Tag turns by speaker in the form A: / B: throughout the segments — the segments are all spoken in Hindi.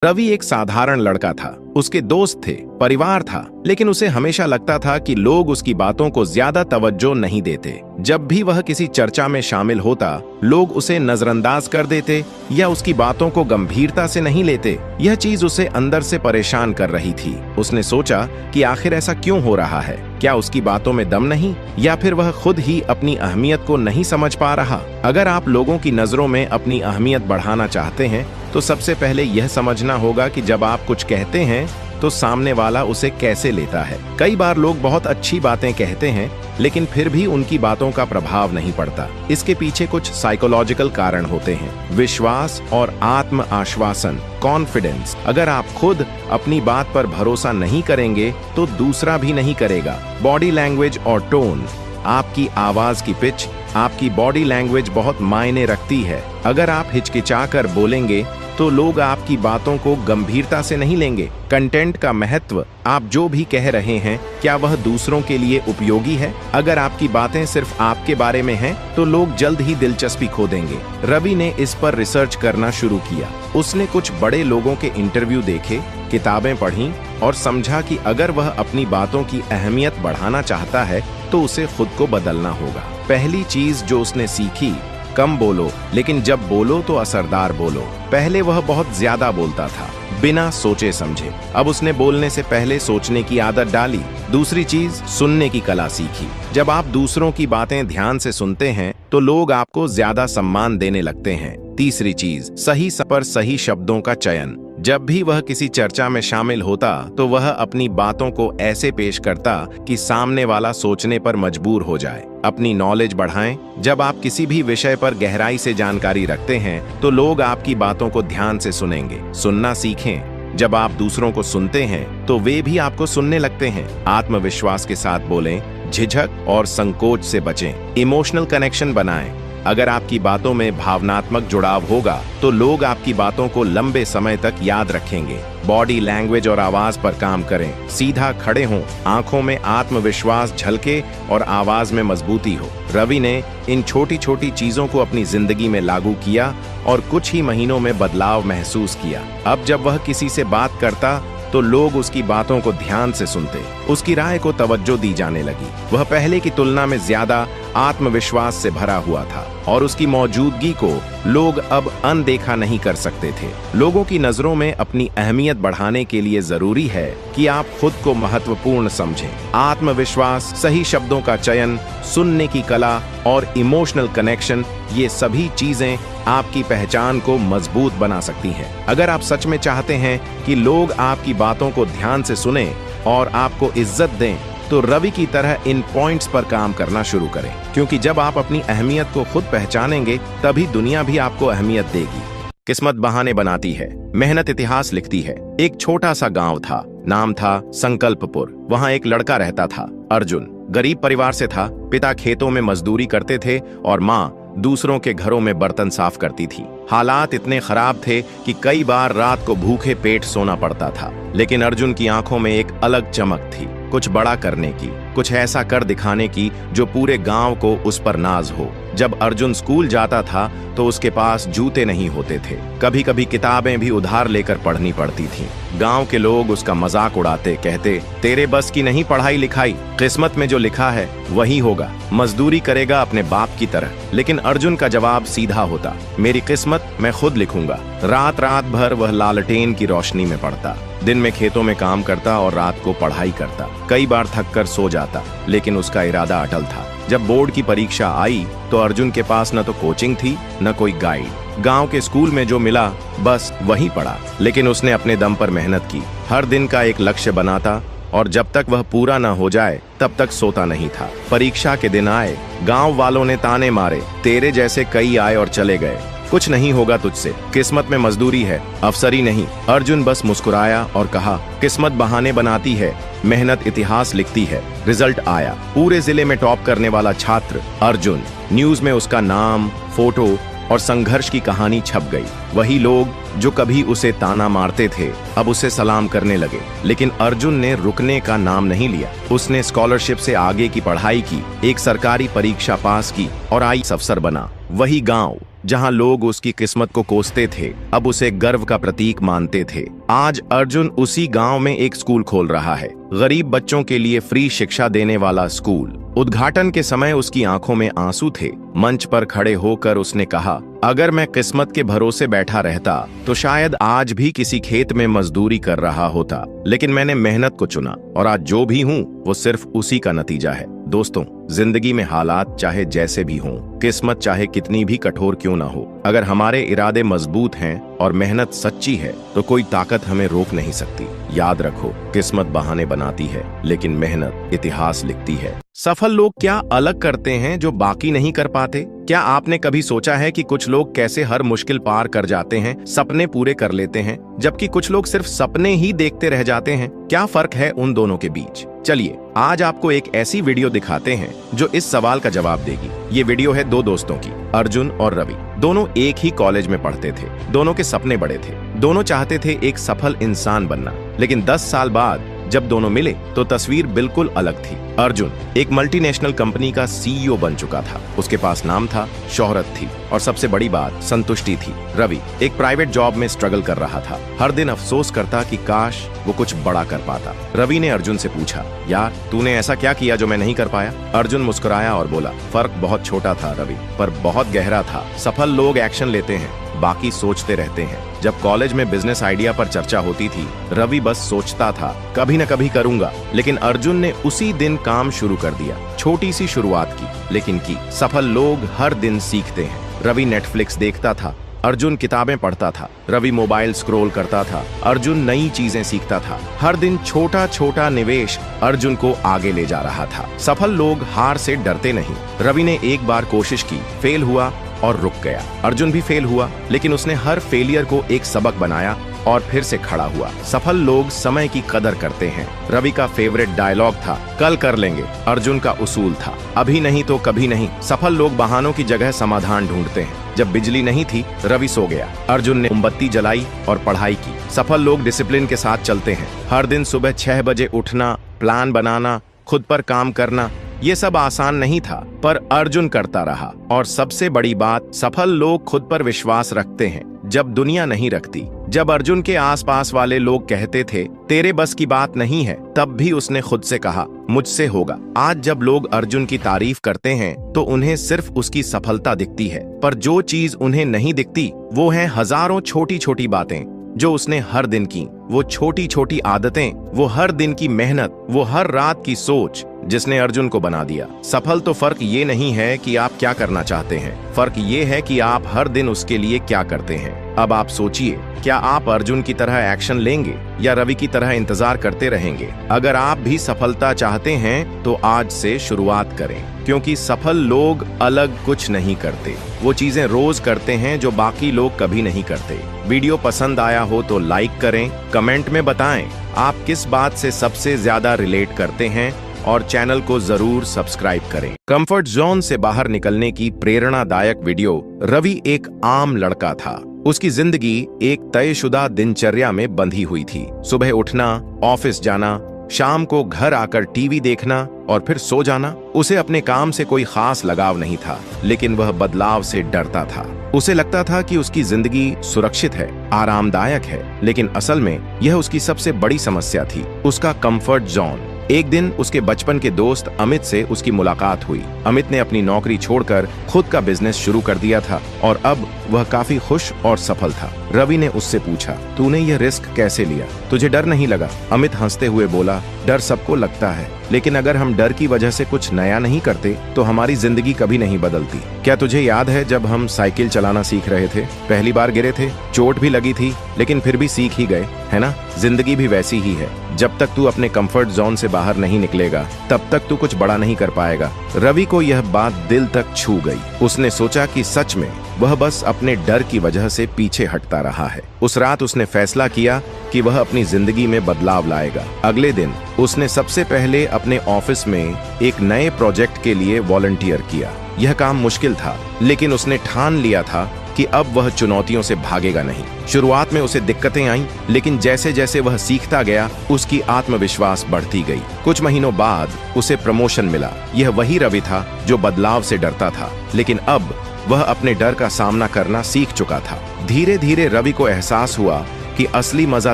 A: रवि एक साधारण लड़का था। उसके दोस्त थे, परिवार था, लेकिन उसे हमेशा लगता था कि लोग उसकी बातों को ज्यादा तवज्जो नहीं देते। जब भी वह किसी चर्चा में शामिल होता, लोग उसे नजरअंदाज कर देते या उसकी बातों को गंभीरता से नहीं लेते। यह चीज उसे अंदर से परेशान कर रही थी। उसने सोचा कि आखिर ऐसा क्यों हो रहा है? क्या उसकी बातों में दम नहीं, या फिर वह खुद ही अपनी अहमियत को नहीं समझ पा रहा? अगर आप लोगों की नजरों में अपनी अहमियत बढ़ाना चाहते हैं तो सबसे पहले यह समझना होगा कि जब आप कुछ कहते हैं तो सामने वाला उसे कैसे लेता है। कई बार लोग बहुत अच्छी बातें कहते हैं, लेकिन फिर भी उनकी बातों का प्रभाव नहीं पड़ता। इसके पीछे कुछ साइकोलॉजिकल कारण होते हैं। विश्वास और आत्म आश्वासन, कॉन्फिडेंस। अगर आप खुद अपनी बात पर भरोसा नहीं करेंगे तो दूसरा भी नहीं करेगा। बॉडी लैंग्वेज और टोन, आपकी आवाज की पिच, आपकी बॉडी लैंग्वेज बहुत मायने रखती है। अगर आप हिचकिचाकर बोलेंगे तो लोग आपकी बातों को गंभीरता से नहीं लेंगे। कंटेंट का महत्व, आप जो भी कह रहे हैं क्या वह दूसरों के लिए उपयोगी है? अगर आपकी बातें सिर्फ आपके बारे में हैं तो लोग जल्द ही दिलचस्पी खो देंगे। रवि ने इस पर रिसर्च करना शुरू किया। उसने कुछ बड़े लोगों के इंटरव्यू देखे, किताबें पढ़ीं और समझा कि अगर वह अपनी बातों की अहमियत बढ़ाना चाहता है तो उसे खुद को बदलना होगा। पहली चीज जो उसने सीखी, कम बोलो, लेकिन जब बोलो तो असरदार बोलो। पहले वह बहुत ज्यादा बोलता था, बिना सोचे समझे। अब उसने बोलने से पहले सोचने की आदत डाली। दूसरी चीज, सुनने की कला सीखी। जब आप दूसरों की बातें ध्यान से सुनते हैं तो लोग आपको ज्यादा सम्मान देने लगते हैं। तीसरी चीज, सही पर सही शब्दों का चयन। जब भी वह किसी चर्चा में शामिल होता तो वह अपनी बातों को ऐसे पेश करता कि सामने वाला सोचने पर मजबूर हो जाए। अपनी नॉलेज बढ़ाएं। जब आप किसी भी विषय पर गहराई से जानकारी रखते हैं तो लोग आपकी बातों को ध्यान से सुनेंगे। सुनना सीखें। जब आप दूसरों को सुनते हैं तो वे भी आपको सुनने लगते हैं। आत्मविश्वास के साथ बोलें, झिझक और संकोच से बचें। इमोशनल कनेक्शन बनाएं। अगर आपकी बातों में भावनात्मक जुड़ाव होगा तो लोग आपकी बातों को लंबे समय तक याद रखेंगे। बॉडी लैंग्वेज और आवाज पर काम करें। सीधा खड़े हों, आंखों में आत्मविश्वास झलके और आवाज में मजबूती हो। रवि ने इन छोटी छोटी चीजों को अपनी जिंदगी में लागू किया और कुछ ही महीनों में बदलाव महसूस किया। अब जब वह किसी से बात करता तो लोग उसकी बातों को ध्यान से सुनते, उसकी राय को तवज्जो दी जाने लगी। वह पहले की तुलना में ज्यादा आत्मविश्वास से भरा हुआ था और उसकी मौजूदगी को लोग अब अनदेखा नहीं कर सकते थे। लोगों की नजरों में अपनी अहमियत बढ़ाने के लिए जरूरी है कि आप खुद को महत्वपूर्ण समझें। आत्मविश्वास, सही शब्दों का चयन, सुनने की कला और इमोशनल कनेक्शन, ये सभी चीजें आपकी पहचान को मजबूत बना सकती हैं। अगर आप सच में चाहते हैं कि लोग आपकी बातों को ध्यान से सुनें और आपको इज्जत दें तो रवि की तरह इन पॉइंट्स पर काम करना शुरू करें, क्योंकि जब आप अपनी अहमियत को खुद पहचानेंगे तभी दुनिया भी आपको अहमियत देगी। किस्मत बहाने बनाती है, मेहनत इतिहास लिखती है। एक छोटा सा गांव था, नाम था संकल्पपुर। वहां एक लड़का रहता था, अर्जुन। गरीब परिवार से था। पिता खेतों में मजदूरी करते थे और माँ दूसरों के घरों में बर्तन साफ करती थी। हालात इतने खराब थे कि कई बार रात को भूखे पेट सोना पड़ता था। लेकिन अर्जुन की आंखों में एक अलग चमक थी, कुछ बड़ा करने की, कुछ ऐसा कर दिखाने की जो पूरे गांव को उस पर नाज हो। जब अर्जुन स्कूल जाता था तो उसके पास जूते नहीं होते थे। कभी कभी किताबें भी उधार लेकर पढ़नी पड़ती थीं। गांव के लोग उसका मजाक उड़ाते, कहते, तेरे बस की नहीं पढ़ाई लिखाई, किस्मत में जो लिखा है वही होगा, मजदूरी करेगा अपने बाप की तरह। लेकिन अर्जुन का जवाब सीधा होता, मेरी किस्मत मैं खुद लिखूंगा। रात रात भर वह लालटेन की रोशनी में पढ़ता, दिन में खेतों में काम करता और रात को पढ़ाई करता। कई बार थक कर सो जाता, लेकिन उसका इरादा अटल था। जब बोर्ड की परीक्षा आई तो अर्जुन के पास न तो कोचिंग थी न कोई गाइड। गांव के स्कूल में जो मिला बस वही पढ़ा, लेकिन उसने अपने दम पर मेहनत की। हर दिन का एक लक्ष्य बनाता और जब तक वह पूरा न हो जाए तब तक सोता नहीं था। परीक्षा के दिन आए, गांव वालों ने ताने मारे, तेरे जैसे कई आए और चले गए, कुछ नहीं होगा तुझसे, किस्मत में मजदूरी है, अफसरी नहीं। अर्जुन बस मुस्कुराया और कहा, किस्मत बहाने बनाती है, मेहनत इतिहास लिखती है। रिजल्ट आया, पूरे जिले में टॉप करने वाला छात्र अर्जुन। न्यूज में उसका नाम, फोटो और संघर्ष की कहानी छप गई। वही लोग जो कभी उसे ताना मारते थे अब उसे सलाम करने लगे। लेकिन अर्जुन ने रुकने का नाम नहीं लिया। उसने स्कॉलरशिप से आगे की पढ़ाई की, एक सरकारी परीक्षा पास की और आईएएस अफसर बना। वही गांव जहां लोग उसकी किस्मत को कोसते थे, अब उसे गर्व का प्रतीक मानते थे। आज अर्जुन उसी गांव में एक स्कूल खोल रहा है, गरीब बच्चों के लिए फ्री शिक्षा देने वाला स्कूल। उद्घाटन के समय उसकी आंखों में आंसू थे। मंच पर खड़े होकर उसने कहा, अगर मैं किस्मत के भरोसे बैठा रहता तो शायद आज भी किसी खेत में मजदूरी कर रहा होता, लेकिन मैंने मेहनत को चुना और आज जो भी हूँ वो सिर्फ उसी का नतीजा है। दोस्तों, जिंदगी में हालात चाहे जैसे भी हों, किस्मत चाहे कितनी भी कठोर क्यों ना हो, अगर हमारे इरादे मजबूत हैं और मेहनत सच्ची है तो कोई ताकत हमें रोक नहीं सकती। याद रखो, किस्मत बहाने बनाती है लेकिन मेहनत इतिहास लिखती है। सफल लोग क्या अलग करते हैं जो बाकी नहीं कर पाते? क्या आपने कभी सोचा है कि कुछ लोग कैसे हर मुश्किल पार कर जाते हैं, सपने पूरे कर लेते हैं, जबकि कुछ लोग सिर्फ सपने ही देखते रह जाते हैं? क्या फर्क है उन दोनों के बीच? चलिए आज आपको एक ऐसी वीडियो दिखाते हैं जो इस सवाल का जवाब देगी। ये वीडियो है दो दोस्तों की, अर्जुन और रवि। दोनों एक ही कॉलेज में पढ़ते थे, दोनों के सपने बड़े थे, दोनों चाहते थे एक सफल इंसान बनना। लेकिन 10 साल बाद जब दोनों मिले तो तस्वीर बिल्कुल अलग थी। अर्जुन एक मल्टीनेशनल कंपनी का सीईओ बन चुका था, उसके पास नाम था, शोहरत थी और सबसे बड़ी बात संतुष्टि थी। रवि एक प्राइवेट जॉब में स्ट्रगल कर रहा था, हर दिन अफसोस करता कि काश वो कुछ बड़ा कर पाता। रवि ने अर्जुन से पूछा, यार तूने ऐसा क्या किया जो मैं नहीं कर पाया? अर्जुन मुस्कुराया और बोला, फर्क बहुत छोटा था रवि, पर बहुत गहरा था। सफल लोग एक्शन लेते हैं, बाकी सोचते रहते हैं। जब कॉलेज में बिजनेस आइडिया पर चर्चा होती थी, रवि बस सोचता था कभी न कभी करूंगा, लेकिन अर्जुन ने उसी दिन काम शुरू कर दिया। छोटी सी शुरुआत की, लेकिन की। सफल लोग हर दिन सीखते हैं। रवि नेटफ्लिक्स देखता था, अर्जुन किताबें पढ़ता था। रवि मोबाइल स्क्रॉल करता था, अर्जुन नई चीजें सीखता था। हर दिन छोटा छोटा निवेश अर्जुन को आगे ले जा रहा था। सफल लोग हार से डरते नहीं। रवि ने एक बार कोशिश की, फेल हुआ और रुक गया। अर्जुन भी फेल हुआ, लेकिन उसने हर फेलियर को एक सबक बनाया और फिर से खड़ा हुआ। सफल लोग समय की कदर करते हैं। रवि का फेवरेट डायलॉग था, कल कर लेंगे। अर्जुन का उसूल था, अभी नहीं तो कभी नहीं। सफल लोग बहानों की जगह समाधान ढूंढते हैं। जब बिजली नहीं थी, रवि सो गया। अर्जुन ने मोमबत्ती जलाई और पढ़ाई की। सफल लोग डिसिप्लिन के साथ चलते हैं। हर दिन सुबह 6 बजे उठना, प्लान बनाना, खुद पर काम करना, ये सब आसान नहीं था, पर अर्जुन करता रहा। और सबसे बड़ी बात, सफल लोग खुद पर विश्वास रखते हैं जब दुनिया नहीं रखती। जब अर्जुन के आसपास वाले लोग कहते थे तेरे बस की बात नहीं है, तब भी उसने खुद से कहा मुझसे होगा। आज जब लोग अर्जुन की तारीफ करते हैं तो उन्हें सिर्फ उसकी सफलता दिखती है, पर जो चीज उन्हें नहीं दिखती वो है हजारों छोटी छोटी बातें जो उसने हर दिन की। वो छोटी छोटी आदतें, वो हर दिन की मेहनत, वो हर रात की सोच जिसने अर्जुन को बना दिया। सफल तो फर्क ये नहीं है कि आप क्या करना चाहते हैं, फर्क ये है कि आप हर दिन उसके लिए क्या करते हैं। अब आप सोचिए, क्या आप अर्जुन की तरह एक्शन लेंगे या रवि की तरह इंतजार करते रहेंगे? अगर आप भी सफलता चाहते हैं तो आज से शुरुआत करें, क्योंकि सफल लोग अलग कुछ नहीं करते, वो चीजें रोज करते हैं जो बाकी लोग कभी नहीं करते। वीडियो पसंद आया हो तो लाइक करें, कमेंट में बताएं आप किस बात से सबसे ज्यादा रिलेट करते हैं और चैनल को जरूर सब्सक्राइब करें। कंफर्ट जोन से बाहर निकलने की प्रेरणादायक वीडियो। रवि एक आम लड़का था। उसकी जिंदगी एक तयशुदा दिनचर्या में बंधी हुई थी। सुबह उठना, ऑफिस जाना, शाम को घर आकर टीवी देखना और फिर सो जाना। उसे अपने काम से कोई खास लगाव नहीं था, लेकिन वह बदलाव से डरता था। उसे लगता था कि उसकी जिंदगी सुरक्षित है, आरामदायक है, लेकिन असल में यह उसकी सबसे बड़ी समस्या थी, उसका कंफर्ट जोन। एक दिन उसके बचपन के दोस्त अमित से उसकी मुलाकात हुई। अमित ने अपनी नौकरी छोड़कर खुद का बिजनेस शुरू कर दिया था और अब वह काफी खुश और सफल था। रवि ने उससे पूछा, तूने यह रिस्क कैसे लिया? तुझे डर नहीं लगा? अमित हंसते हुए बोला, डर सबको लगता है, लेकिन अगर हम डर की वजह से कुछ नया नहीं करते तो हमारी जिंदगी कभी नहीं बदलती। क्या तुझे याद है जब हम साइकिल चलाना सीख रहे थे? पहली बार गिरे थे, चोट भी लगी थी, लेकिन फिर भी सीख ही गए, है ना? जिंदगी भी वैसी ही है। जब तक तू अपने कंफर्ट जोन से बाहर नहीं निकलेगा, तब तक तू कुछ बड़ा नहीं कर पाएगा। रवि को यह बात दिल तक छू गई। उसने सोचा कि सच में वह बस अपने डर की वजह से पीछे हटता रहा है। उस रात उसने फैसला किया कि वह अपनी जिंदगी में बदलाव लाएगा। अगले दिन उसने सबसे पहले अपने ऑफिस में एक नए प्रोजेक्ट के लिए वॉलंटियर किया। यह काम मुश्किल था, लेकिन उसने ठान लिया था कि अब वह चुनौतियों से भागेगा नहीं। शुरुआत में उसे दिक्कतें आईं, लेकिन जैसे जैसे वह सीखता गया, उसकी आत्मविश्वास बढ़ती गई। कुछ महीनों बाद उसे प्रमोशन मिला। यह वही रवि था जो बदलाव से डरता था, लेकिन अब वह अपने डर का सामना करना सीख चुका था। धीरे धीरे रवि को एहसास हुआ कि असली मजा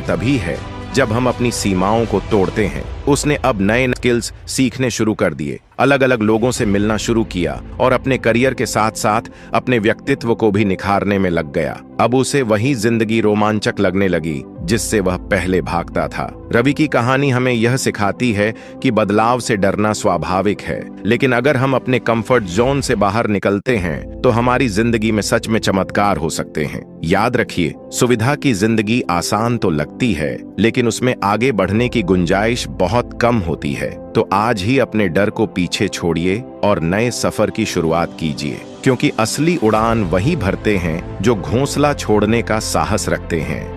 A: तभी है जब हम अपनी सीमाओं को तोड़ते हैं। उसने अब नए स्किल्स सीखने शुरू कर दिए, अलग अलग लोगों से मिलना शुरू किया और अपने करियर के साथ साथ अपने व्यक्तित्व को भी निखारने में लग गया। अब उसे वही जिंदगी रोमांचक लगने लगी जिससे वह पहले भागता था। रवि की कहानी हमें यह सिखाती है कि बदलाव से डरना स्वाभाविक है, लेकिन अगर हम अपने कंफर्ट जोन से बाहर निकलते हैं तो हमारी जिंदगी में सच में चमत्कार हो सकते हैं। याद रखिए, सुविधा की जिंदगी आसान तो लगती है, लेकिन उसमें आगे बढ़ने की गुंजाइश बहुत कम होती है। तो आज ही अपने डर को पीछे छोड़िए और नए सफर की शुरुआत कीजिए, क्योंकि असली उड़ान वही भरते हैं जो घोंसला छोड़ने का साहस रखते हैं।